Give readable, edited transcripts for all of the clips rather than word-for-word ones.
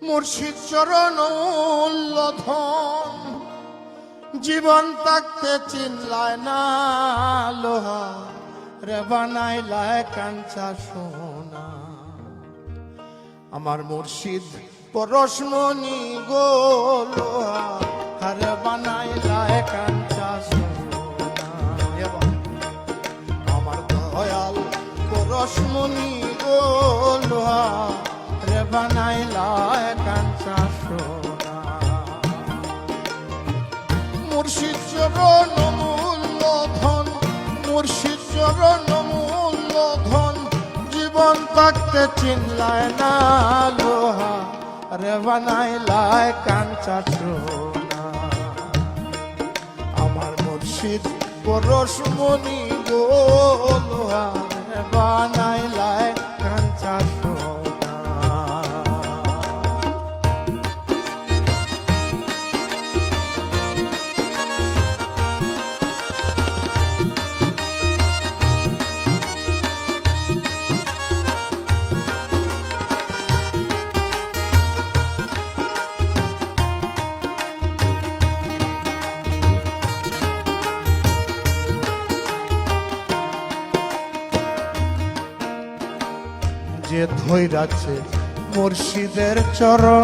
মুর্শিদ চরণ উল্লধন জীবন থাকতে চিনলায় না লোহা রে বানাইলায় কাঞ্চা সোনা। আমার মুর্শিদ পরশমণি গো লোহা রে বানাইলায় কাঞ্চা সোনা। আমার দয়াল পরশমণি গো লোহা রে বানাইলায় কাঞ্চা সোনা। মুর্শিদ চরণ মূল্যধন মুর্শিদ চরণ মূল্যধন জীবন থাকতে চিনলায় না লোহা রে বানাইলায় কাঞ্চা সোনা। আমার মুর্শিদ পরশমণি গো লোহা রে বানাইলায় কাঞ্চা সোনা। যে ধৈরাছে মুর্শিদের চরণ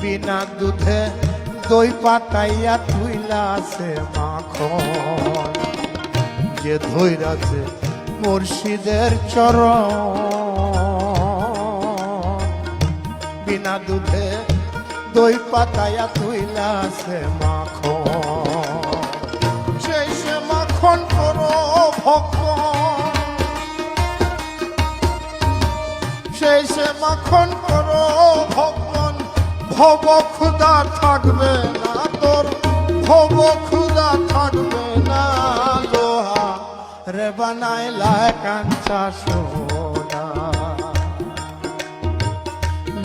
বিনা দুধে দই পাতাইয়া তুইলাছে মাখন। যে ধৈরাছে মুর্শিদের চরণ বিনা দুধে দই পাতাইয়া তুইলাছে মাখন। সেই সে মাখন করো ভক্ত সেই সে মাখন করো ভগবান ভব ক্ষুধা থাকবে না তোর ভব ক্ষুধা থাকবে না লোহা রে বানাইলায় কাঞ্চা সোনা।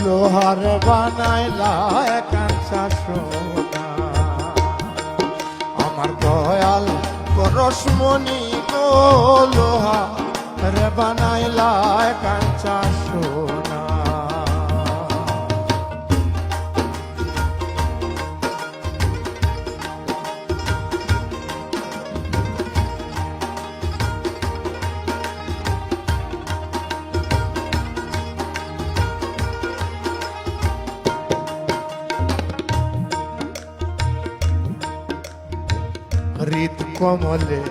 লোহা রে বানাইলায় কাঞ্চা সোনা। আমার দয়াল পরশমণি গো লোহা রে বানাইলায় কাঞ্চা সোনা। হৃদ কমলে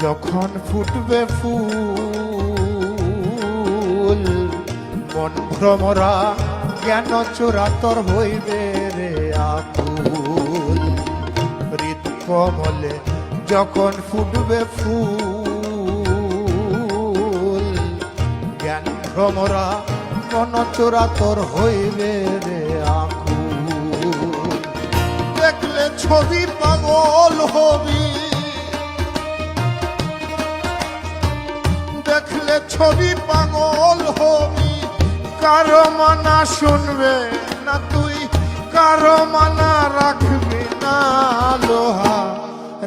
যখন ফুটবে ফুল মন ভ্রমরা জ্ঞান চোরাতর হইবে রে আকুল। হৃদ কমলে যখন ফুটবে ফুল জ্ঞান ভ্রমরা মন চোরাতর হইবে রে আকুল। দেখলে ছবি পাগল হবি দেখলে ছবি পাগল হবি কারো মানা শুনবে না তুই কারো মানা রাখবি না লোহা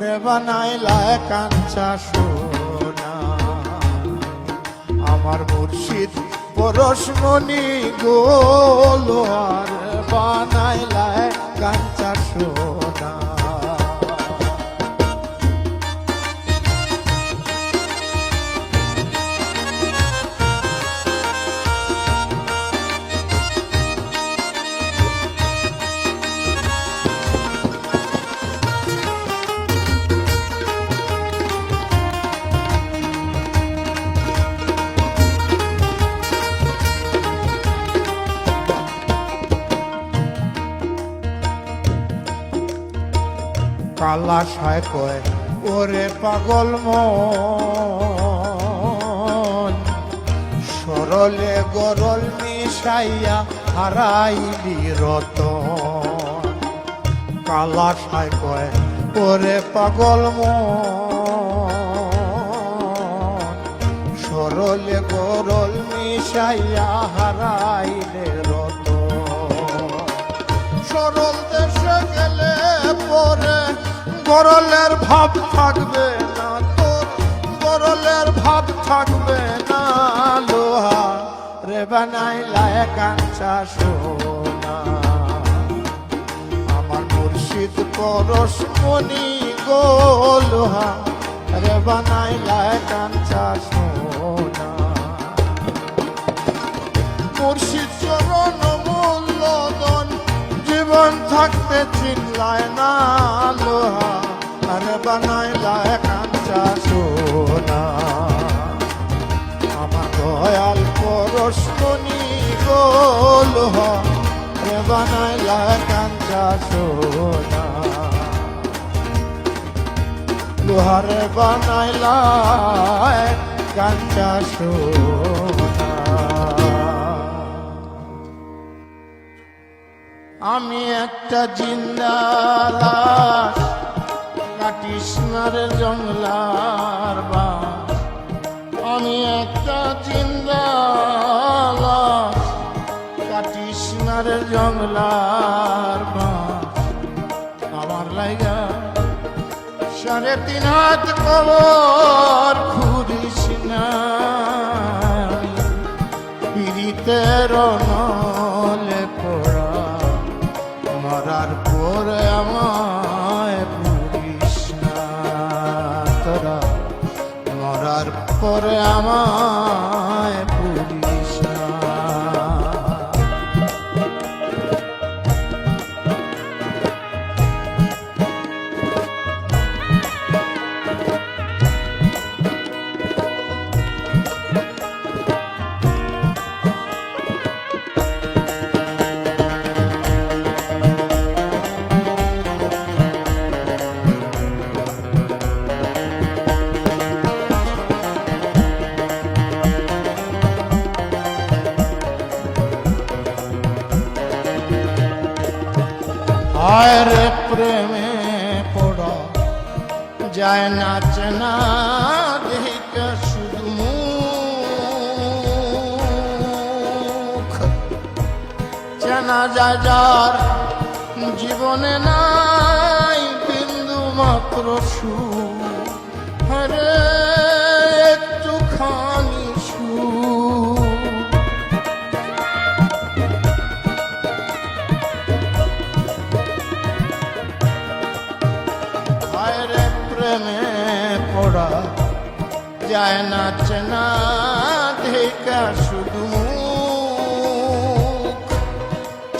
রে বানাইলায় কাঞ্চা সোনা। আমার মুর্শিদ পরশমণি গো লোহা রে বানাইলায় কাঞ্চা সোনা। কালা সায় কয় ওরে পাগল মন সরলে গরল মিশাইয়া হারাইলি রতন। কালা সায় কয় ওরে পাগল মন সরলে গরল মিশাইয়া হারাইলে রতন। সরল দেশে গেলে পরে গরলের ভাব থাকবে না তোর গরলের ভাব থাকবে না লোহা রে বানাইলা কাঞ্চা সোনা আমার মুর্শিদ পরশমণি গো লোহা রে বানাইলা কাঞ্চা সোনা মুর্শিদ চরণ মূল্যধন জীবন থাকতে চিনলায় না লোহা রে বানাইলা কাঞ্চা সোনা আমার দয়াল পরশমণি গো লোহা রে বানাইলা কাঞ্চা সোনা লোহারে বানাইলা কাঞ্চা সোনা আমি একটা জিন্দা লাশ কৃষ্ণের জঙ্গলার বাস আমি একটা জিন্দা লাশ কৃষ্ণের জঙ্গলার বাস আমার লাইগা 3.5 হাত কবর খুঁড়িস না পীড়িতের নলে পড়া মরার পরে আমায় পুরিস না তোরা মরার পরে আমায় পুরিস না আর প্রেমে পড়া যায় না চেনা দেখে শুধু মুখ চেনা যায় যার জীবনে নাই বিন্দু মাত্র সুখ হরে একটুখানি সুখ প্রেমে পড়া যায় না চেনা দেখা শুধু মুখ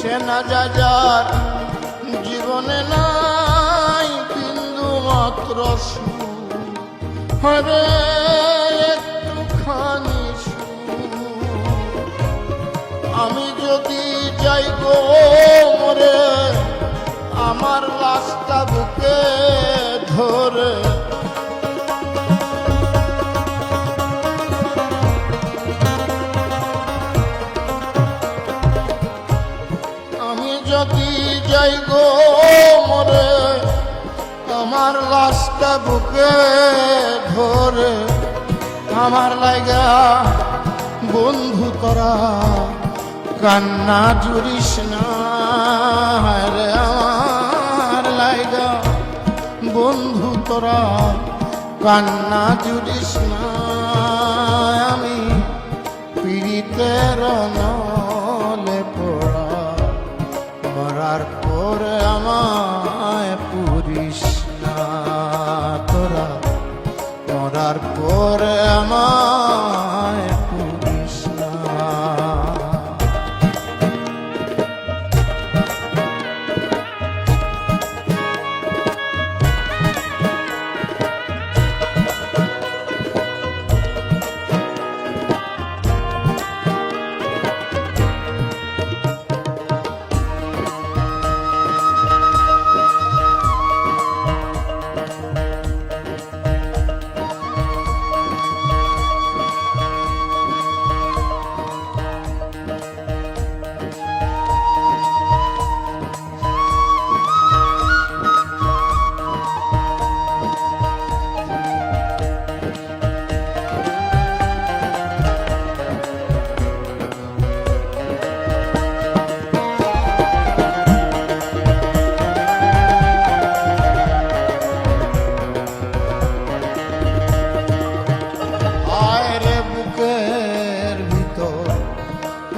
চেনা যায় যার জীবনে নাই বিন্দু মাত্র সুখ হরে একটুখানি সুখ আমি যদি যাই গো মরে আমার লাশটা বুকে ধরে আমি যদি যাই গো মরে আমার লাশটা বুকে ধরে আমার লাগা বন্ধু তোরা কান্না জুড়িস না রে আমার লাগা বন্ধু তোরা কান্না জুড়িস না আমি পীড়িতের নলে পড়া মরার পরে আমায় পুরিস না তোরা মরার পরে আমায় পুরিস না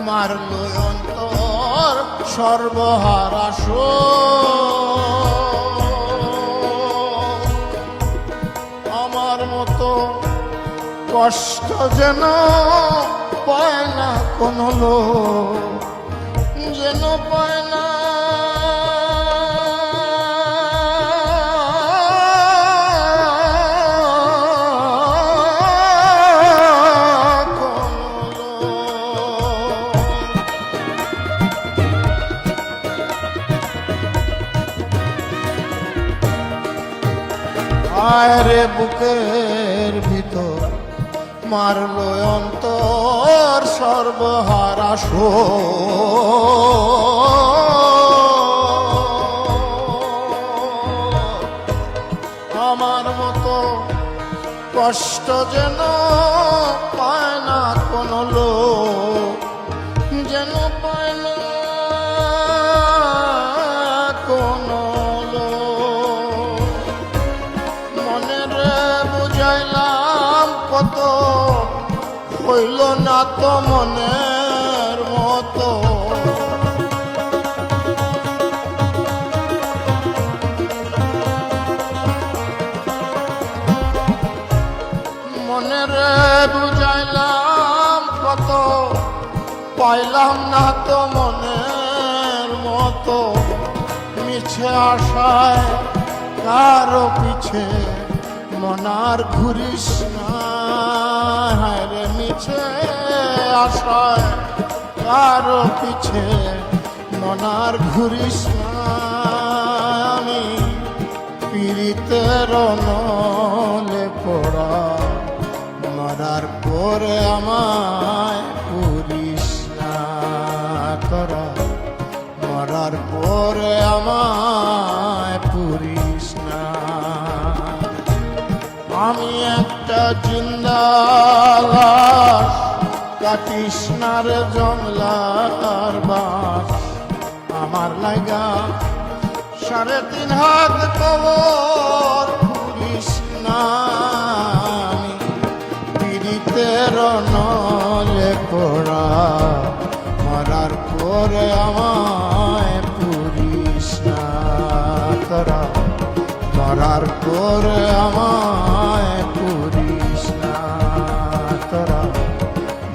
মারল অন্তর সর্বহারা আমার মতো কষ্ট যেন পায় না কোনো লোক, যেন পায় না আরে বুকের ভিতর মারলো অন্তর সর্বহারা আমার মতো কষ্ট যেন পায় না কোনো লোক, যেন পায় না কোনো লোক। মনের বুঝাইলাম কত, হইল না তো মনের মতো। মনের বুঝাইলাম কত, পাইলাম না তো মনের মতো। মিছে আশায় কারো পিছে মনার ঘুরিস না, রে মিছে আশায় কারো পিছে মনার ঘুরিস না। আমি পীড়িতের নলে পড়া, মরার পরে আমায় পুরিস না তোরা, মরার পরে আমায় পুরিস না। আমি একটা জিন্দা লাশ, কাটিস না রে জংলার বাস। আমার লাগা 3.5 হাত কবর পুরিস না। আমি পীড়িতের নলে পড়া, মরার পরে আমায় পুরিস না তোরা, মরার পরে আমায় পুরিস না তোরা,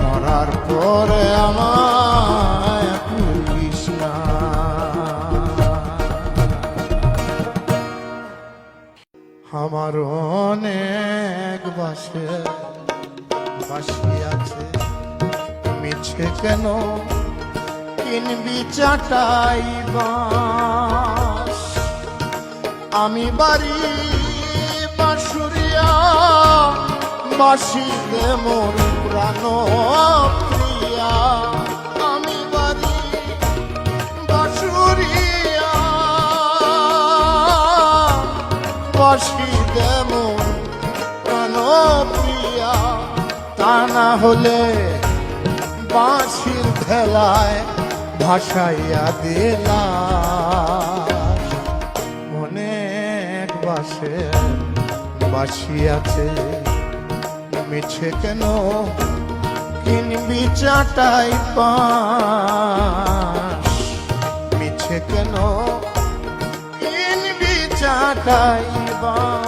মরার পরে আমায় পুরিস না। আমার অনেক বাসে বাসি আছে, মিছে কেন কিনবি চাটাই বাঁশ। আমি বাড়ি বাঁশুরিয়া, বাঁশিতে মোর প্রাণ প্রিয়া। আমি বাড়ি বাঁশুরিয়া, বাঁশিতে মোর প্রাণ প্রিয়া। তা না হলে বাঁশির খেলায় ভাসাইয়া দিলাম। অনেক বাসে বাসি আছে, মিছে কেন কিনবি চাটাই বাঁশ। মিছে কেন কিনবি চাটাই বাঁশ।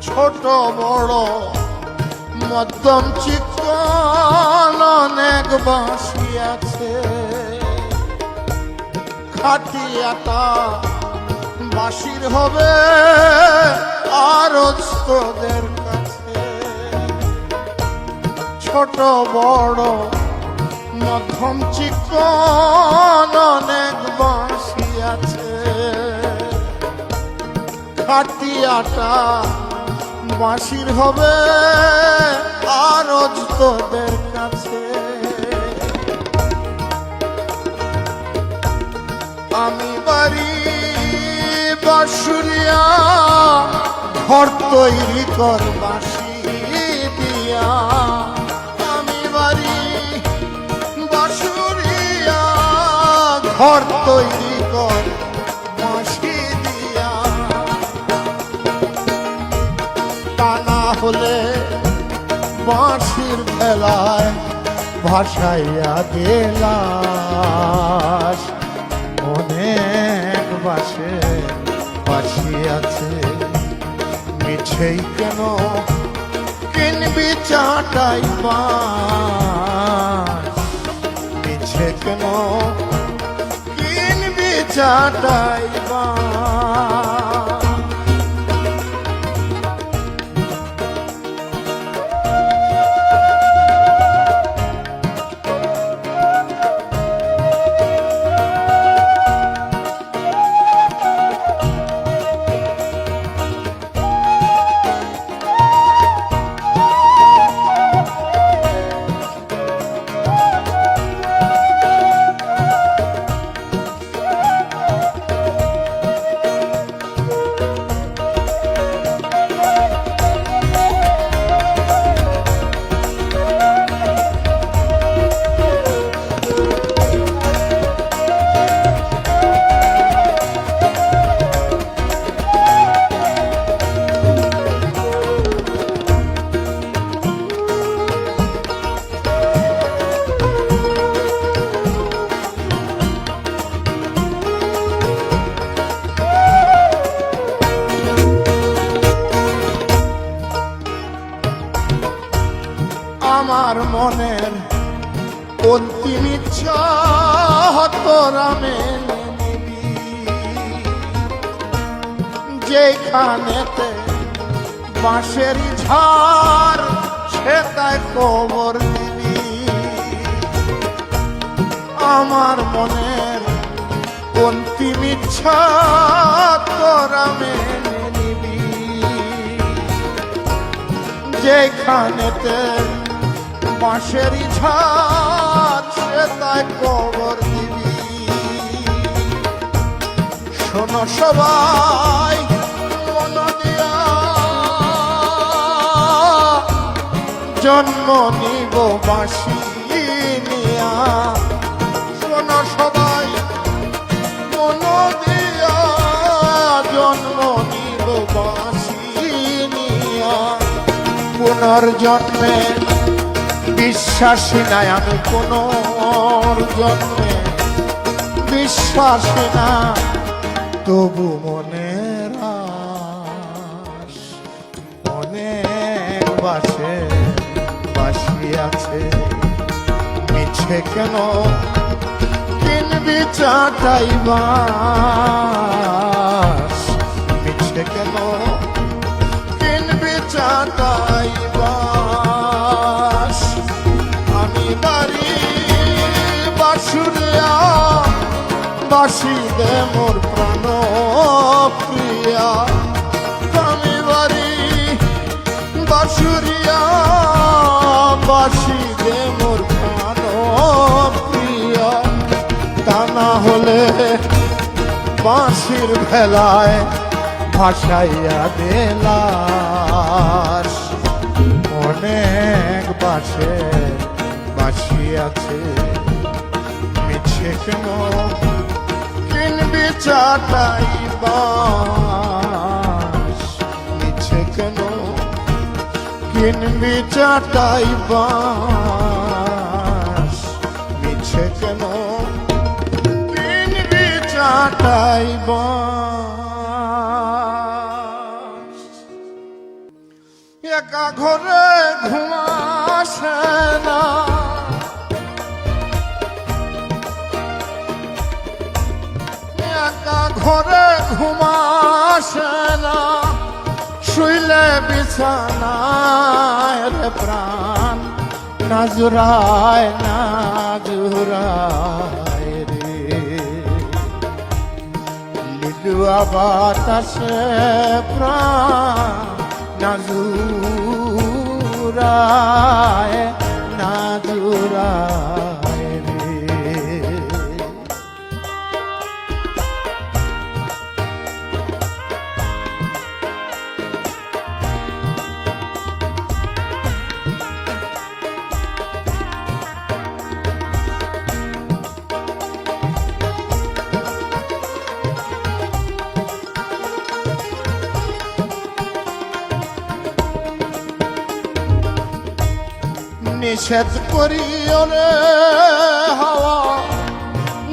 ছোট বড় মধ্যম চিকন বাঁশি আছে, খাটিয়াটা বাঁশির হবে আরজ তোদের কাছে। ছোট বড় মধ্যম চিকন অনেক বাঁশি আছে, খাটিয়াটা বাঁশির হবে আরজ তোদের কাছে। আমি বাড়ি বাঁশুরিয়া, ঘর তৈরি কর বাঁশি দিয়া। আমি বাড়ি বাঁশুরিয়া, ঘর তৈরি কর বাঁশি দিয়া। তা না হলে বাঁশির ভেলায় ভাসাইয়া গেলাস। অনেক বাসে বাঁশি আছে, মিছেই কেন কিনবি চাটাই বাঁশ। মিছে কেন কিনবি চাটাই বাঁশ। আমার মনের অন্তিম ইচ্ছা তোরা মেনে নিবি, যেখানেতে বাঁশের ঝাড় সে তাই কবর দিবি। আমার মনের অন্তিম ইচ্ছা তোরা মেনে নিবি, যেখানেতে বাঁশের ঝাড় সে তাই কবর দিবি। শোনো সবাই মন দিয়া, জন্ম নিব বাঁশি নিয়া। শোনো সবাই মন দিয়া, জন্ম নিব বাঁশি নিয়া। পুনর্জন্মে বিশ্বাসী নাই আমি, পুনর্জন্মে বিশ্বাসী না, তবু মনের আশ। অনেক বাসে বাঁশি আছে, মিছে কেন কিনবি চাটাই বাঁশ। মিছে কেন কিনবি চাটাই বাঁশ। আমি বাড়ি বাঁশুরিয়া, বাঁশি দে মোর প্রাণ প্রিয়া। আমি বাড়ি বাঁশুরিয়া, বাঁশি দে মোর প্রাণ প্রিয়া। তা না হলে বাঁশির ভেলায় ভাসাইয়া দিলাস। অনেক বাঁশে বাঁশি আছে, মিছে কেন কিনবি চাটাই বাঁশ। মিছে কেন কিনবি চাটাই বাঁশ। মিছে কেন কিনবি চাটাই বাঁশ। একা ঘরে ঘুমাসে না, ঘরে ঘুমাসে না, শুইলে বিছানায় রে প্রাণ নাজুরায় নাজুরায় রে। লিলুয়া বাতাসে প্রাণ নাজুরায় নাজুরায় রে। নিষেধ করিও রে হাওয়া,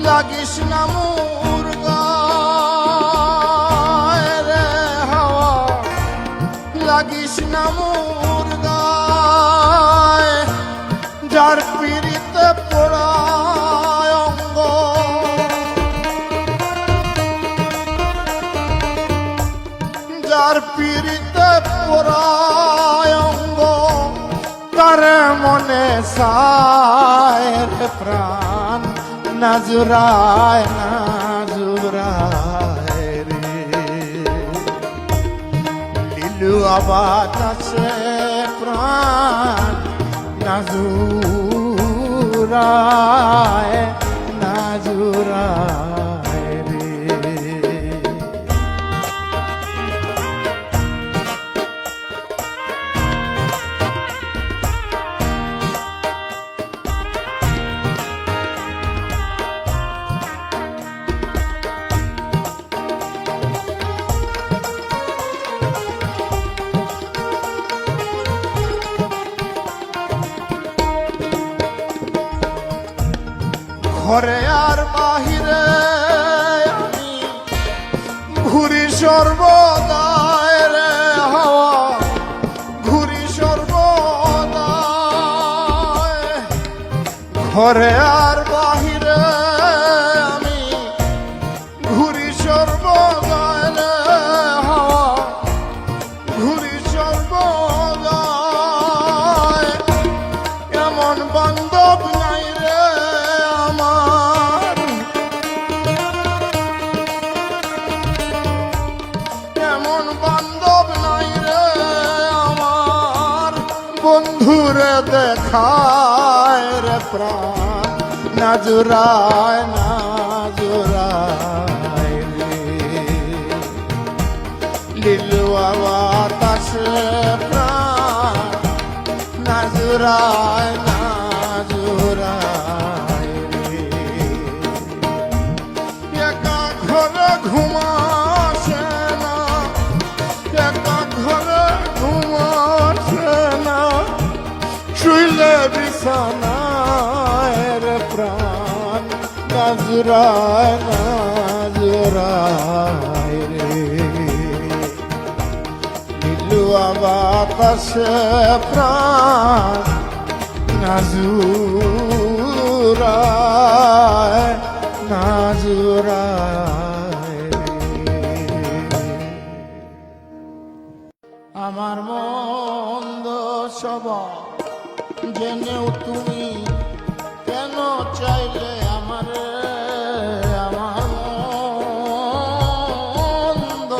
লাগিস না মোর গায়ে রে হাওয়া, লাগিস না মোর গায়ে। যার পিড়িতে পোড়ায় অঙ্গ, যার পিড়িতে পোড়ায় অঙ্গ, তার মনে সায় রে প্রাণ নাজুরায় নাজুরায় রে। লিলুয়া বাতাসে প্রাণ নাজুরায় নাজুরায় রে। ঘরে আর বাহিরে আমি ঘুরি সর্বদায় রে হাওয়া, ঘুরি সর্বদায়। ঘরে আর বাহিরে আমি ঘুরি সর্বদায় রে হাওয়া, ঘুরি সর্বদায়। এমন বান্ধব নাই রে আমার, এমন বান্ধব নাই রে আমার। বন্ধুরে দেখায় রে প্রাণ নাজুরায় নাজুরায় রে। লিলুয়া বাতাসে প্রাণ নাজুরায় নাজুরায় রে। একা ঘরে ঘুমাসে না, একা ঘরে ঘুমাসে না, শুইলে বিছানায় রে প্রাণ নাজুরায় নাজুরায় রে। লিলুয়া বাতাসে প্রাণ নাজুরায় নাজুরায় রে। আমার মন্দ স্বভাব জেনেও তুমি কেন চাইলে আমারে, আমার মন্দ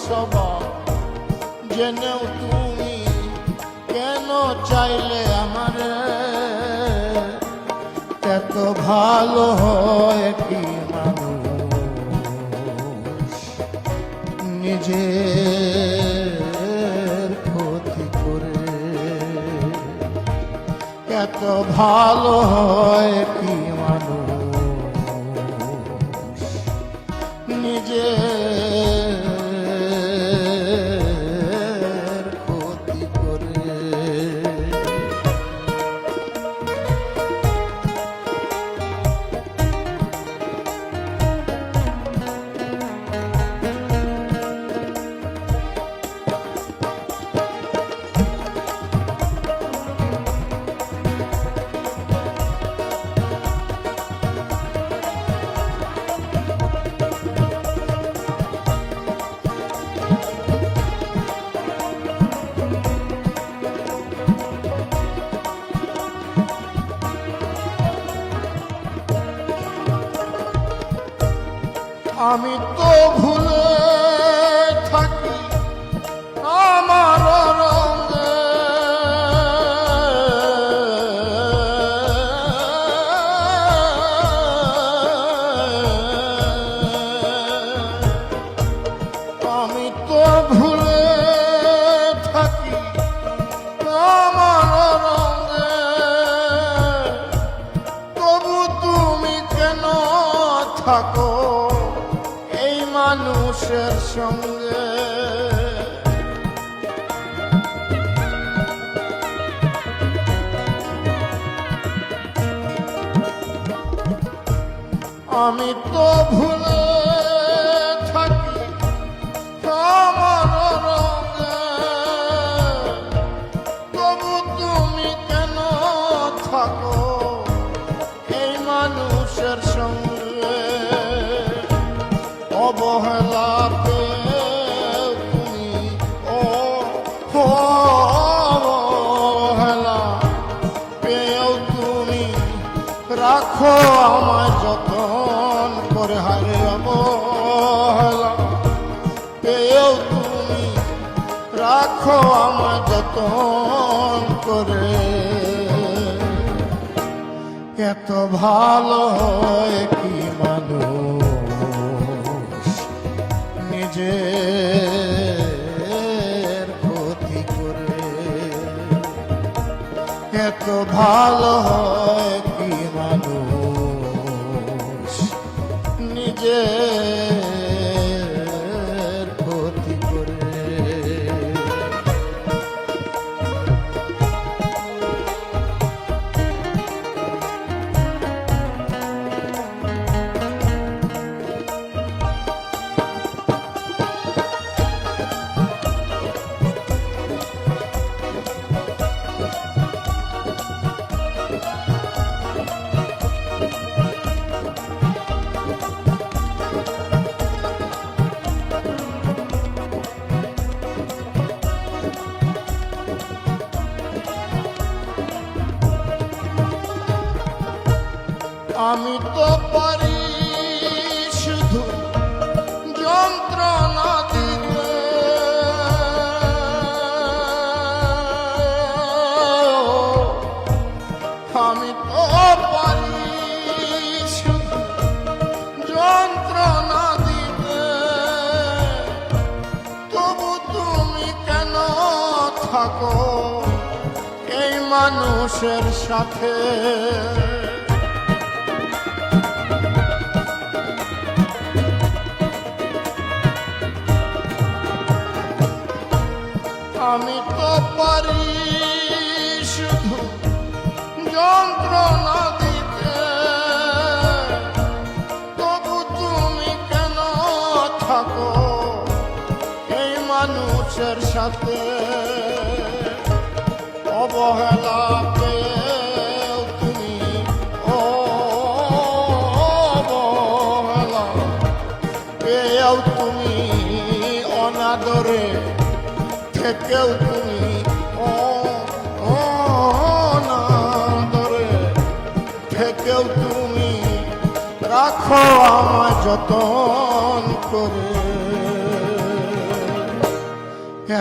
স্বভাব জেনেও তুমি কেন চাইলে আমারে। এত ভালো হয় কি মানুষ নিজের ক্ষতি করে, এত ভালো হয় কি মানুষ নিজের ক্ষতি করে। আমি তো ভুলে থাকি আমার রঙে, আমি তো ভুলে থাকি আমার রঙে, তবু তুমি কেন থাকো এই মানুষের সঙ্গে। আমি তো ভুলে থাকি আমার রঙে, তবু তুমি কেন থাকো এই মানুষের সঙ্গে। অবহেলা পেয়েও তুমি অবহেলা পেয়েও তুমি রাখো আমায় যতন করে। হারে অবহেলা পেয়েও তুমি রাখো আমায় যতন করে। এত ভালো হয় কি মানুষ নিজের ক্ষতি করে। এত ভালো হয় কি মানুষ নিজের ক্ষতি করে। আমি তো পারি শুধু যন্ত্রণা দিতে, আমি তো পারি শুধু যন্ত্রণা দিতে, তবু তুমি কেন থাকো এই মানুষের সাথে। আমি তো পারি শুধু যন্ত্রণা দিতে, তবু তুমি কেন থাকো এই মানুষের সাথে। অবহেলা পেয়েও তুমি অবহেলা পেয়েও তুমি অনাদরে থেকেও তুমি অনাদরে থেকেও তুমি রাখো আমায় যতন করে।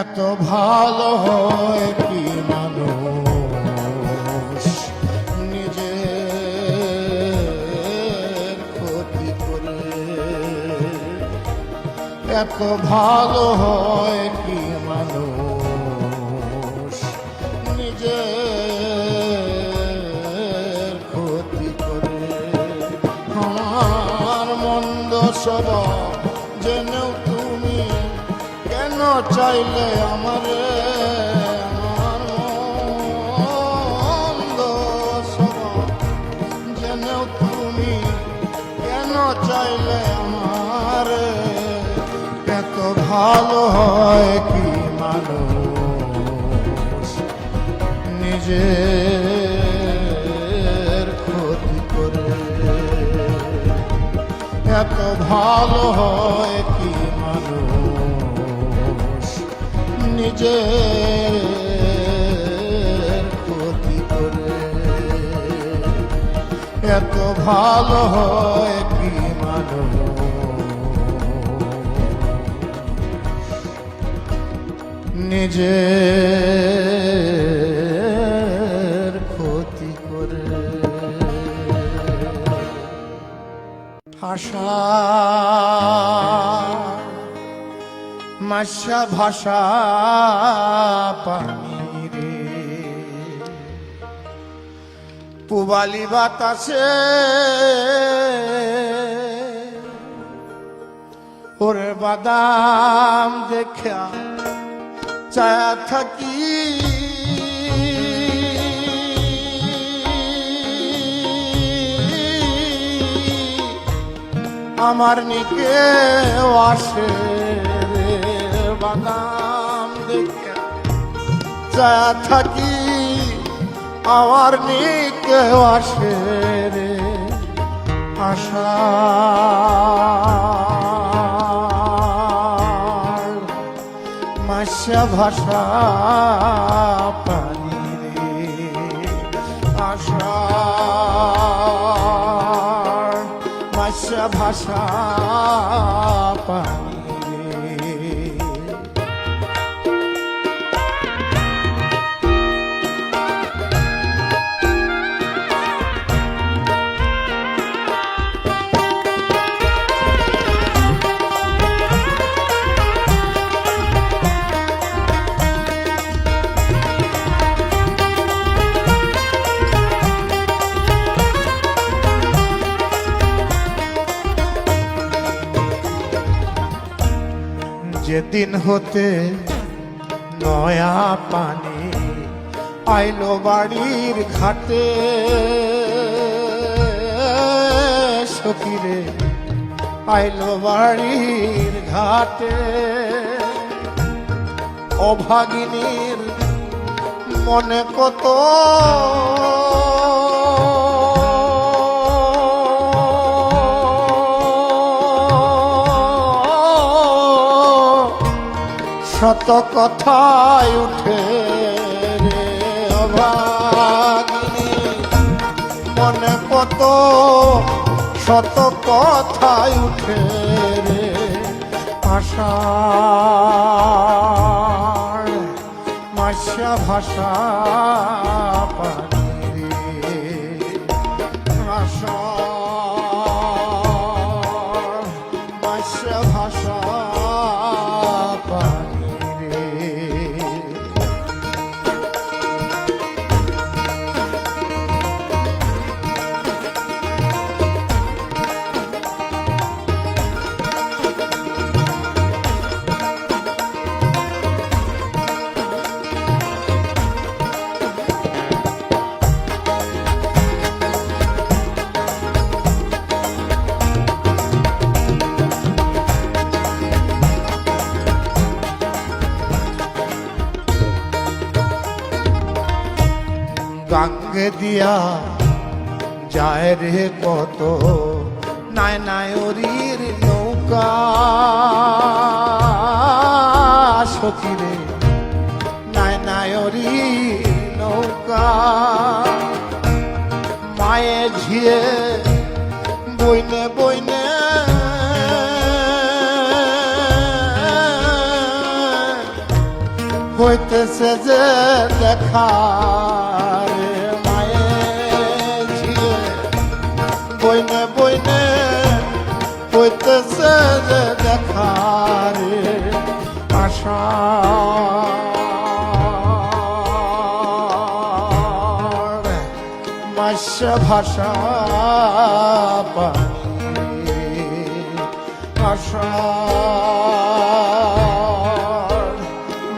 এত ভালো হয় কি মানুষ নিজের ক্ষতি করে। এত ভালো হয় কি মানুষ নিজের ক্ষতি করে। আমার মন্দ স্বভাব জেনেও তুমি কেন চাইলে আমারে। আমার মন্দ স্বভাব জেনেও তুমি কেন চাইলে আমারে। এত ভালো হয় কি মানুষ নিজের ক্ষতি করে। এত ভালো হয় কি মানুষ নিজের ক্ষতি করে। এত ভালো হয় কি মানুষ নিজের ক্ষতি করে। ভাষা মাসা ভাষা পানি রে, পুবালি বাতাসে ওরে বাদাম দেখা চায়া থাকি, আমার নিকে আসে রে বাদাম দেখে চায়া থাকি, আমার নিকে আসে রে আশা মাসা ভাষা পানি রে, আশা মাসা ভাষা পানি রে। যেদিন হতে নয়া পানি আইলো বাড়ির ঘাটে, সখীরে আইলো বাড়ির ঘাটে, অভাগিনীর মনে কত শত কথায় উঠে রে, অভাগিনী মনে কত শত কথায় উঠে রে আশা মাসা ভাষা পানি রে, আশা মাসা ভাষা পানি। গাঙ্গে দিয়া যায় রে কত নাই নায়রির নৌকা, সখীরে নাই নায়রি নৌকা, মায়ে ঝিয়ে বইনে বইনে হইতেছে যে দেখা রে, মায়ে ঝিয়ে বইনে বইনে হইতেছে যে দেখা রে আশা মাসা ভাষা পানি, আশা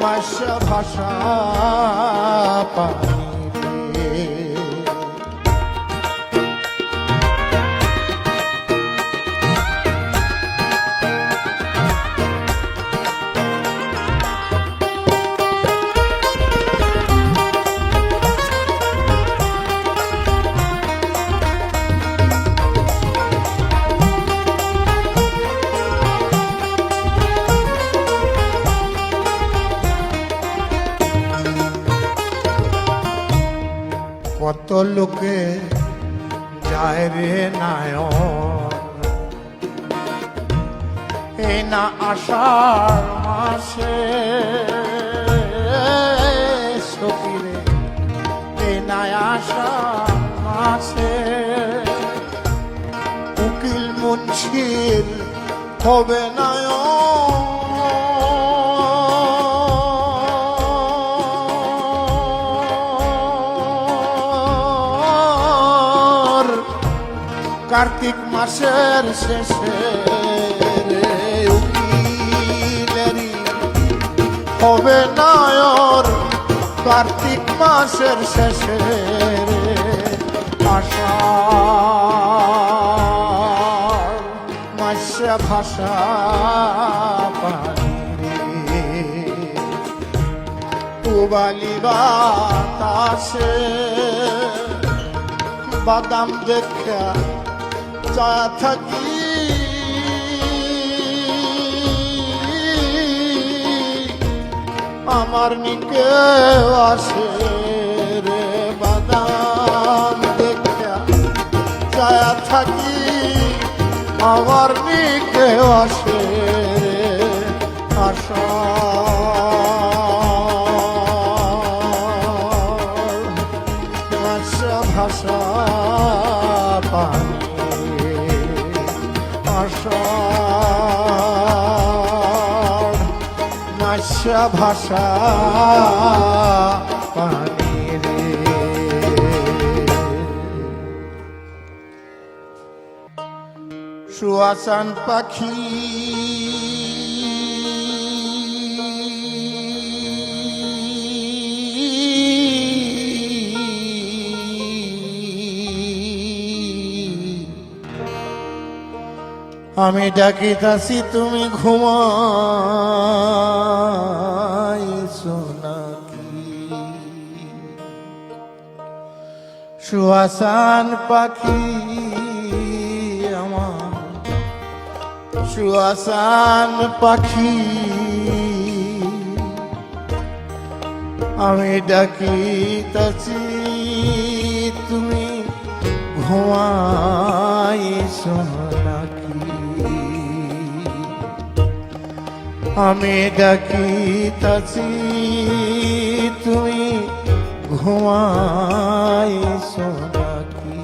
মাসা ভাষা পানি। কত লোকে যায় রে নায়ন এই না আষাঢ় মাসে, নাই আশা আছে, উকিল মুন্সির হবে না কার্তিক মাসের শেষে উকিলেরই হবে না কার্তিক মাসের শেষে আশা মাসে ভাষা পানি পুবালি বাতাসে বাদাম দেখা যা থাকি আমার নিকে আসে রে বাদাম দেখা যা থাকি আমার নিকে আসে রে আশা ভাষা পানি আষাঢ় মাসা ভাষা পানি রে সুয়াসান পাখি আমি ডাকিতাছি তুমি ঘুমাইছো নাকি সুয়াসান পাখি আমার সুয়াসান পাখি আমি ডাকিতাছি তুমি ঘুমাইছো নাকি আমি ডাকিতাছি তুমি ঘুমাইছো নাকি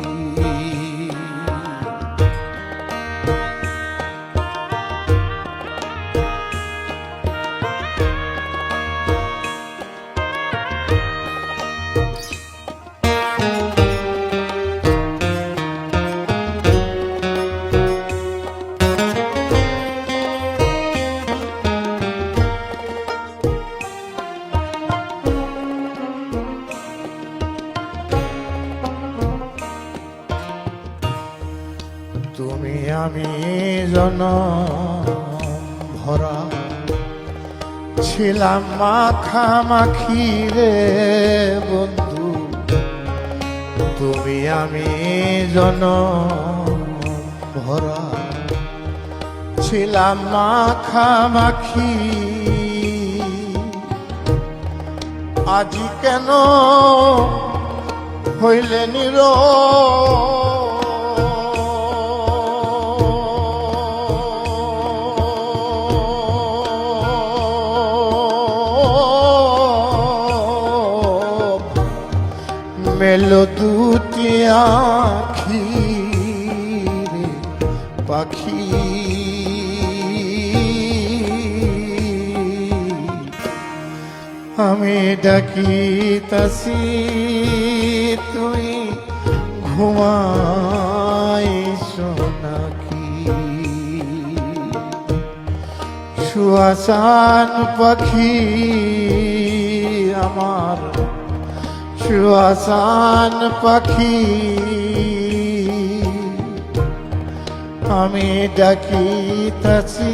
তুমি আমি জনম ভরা ছিলাম মাখামাখি রে বন্ধু তুমি আমি জনম ভরা ছিলাম মাখামাখি আজি কেন হইলে নীরব মেলো দুটি আখি রে পাখি আমি ডাকিতাছি তুমি ঘুমাইছো নাকি সুয়াসান পাখি আমার সুয়াসান পাখি আমি ডাকিতাছি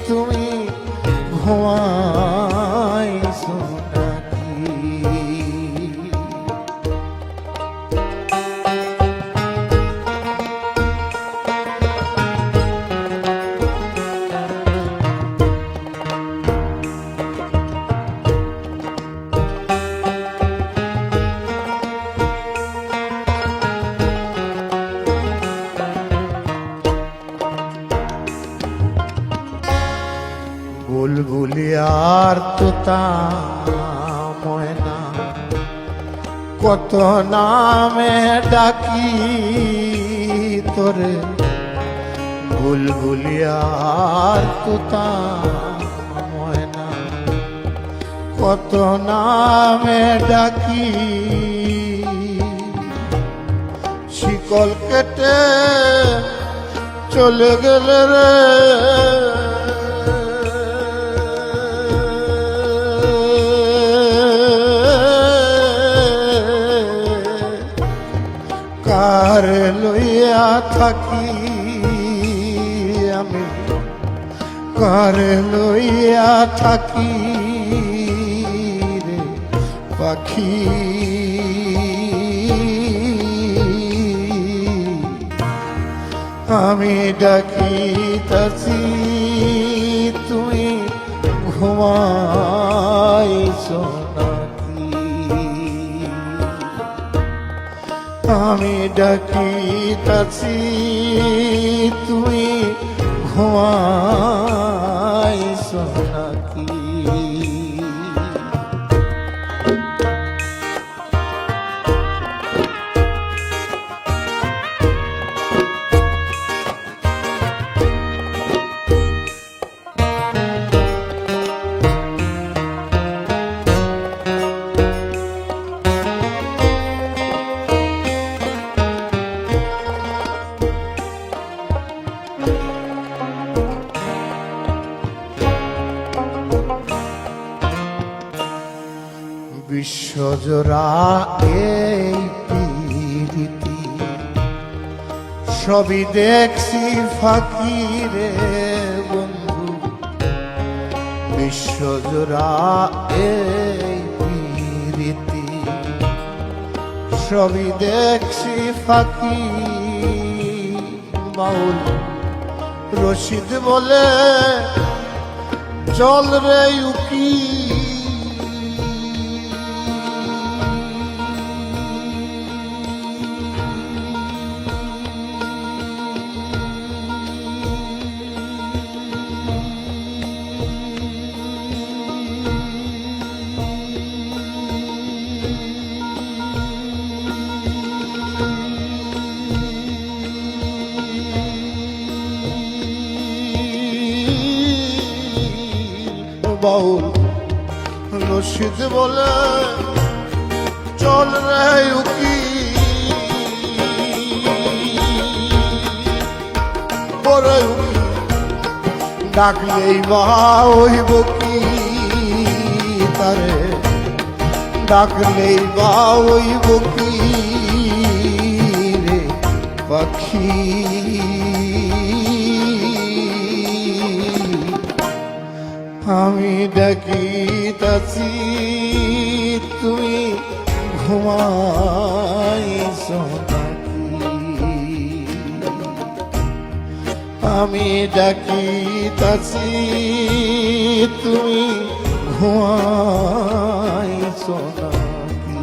তুমি ঘুমাইছো নাকি বুলবুলি আর তোতা ময়না কত নামে ডাকি তোরে বুলবুলিয়ার তুতা ময়না, কত নামে ডাকি শিকল কেটে চলে গেলে রে কার লইয়া থাকি আমি, কার লইয়া থাকি রে পাখি। আমি ডাকিতাছি তুমি ঘুমাইছো নাকি, আমি ডাকিতাছি তুমি ঘুমাইছো নাকি। বিশ্বজোড়া এই পীড়িতি সবই দেখছি ফাঁকি রে বন্ধু, বিশ্বজোড়া এই পীড়িতি সবই দেখছি ফাঁকি। বাউল রশিদ বলে চল রে উকি, বাউল রশিদ বলে চল রে উকি, বড় উকি ডাকলেই বা হইব কি তারে, ডাকলেই বা হইব কি রে পাখি। আমি ডাকিতাছি তুমি ঘুমাইছো নাকি, আমি ডাকিতাছি তুমি ঘুমাইছো নাকি।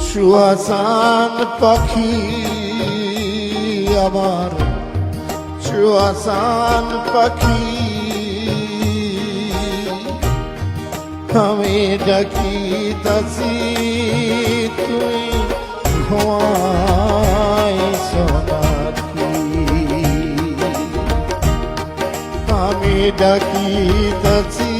সুয়াসান পাখি আমার, সুয়াসান পাখি আমি ডাকিতাছি তুমি ঘুমাইছো নাকি, আমি ডাকিতাছি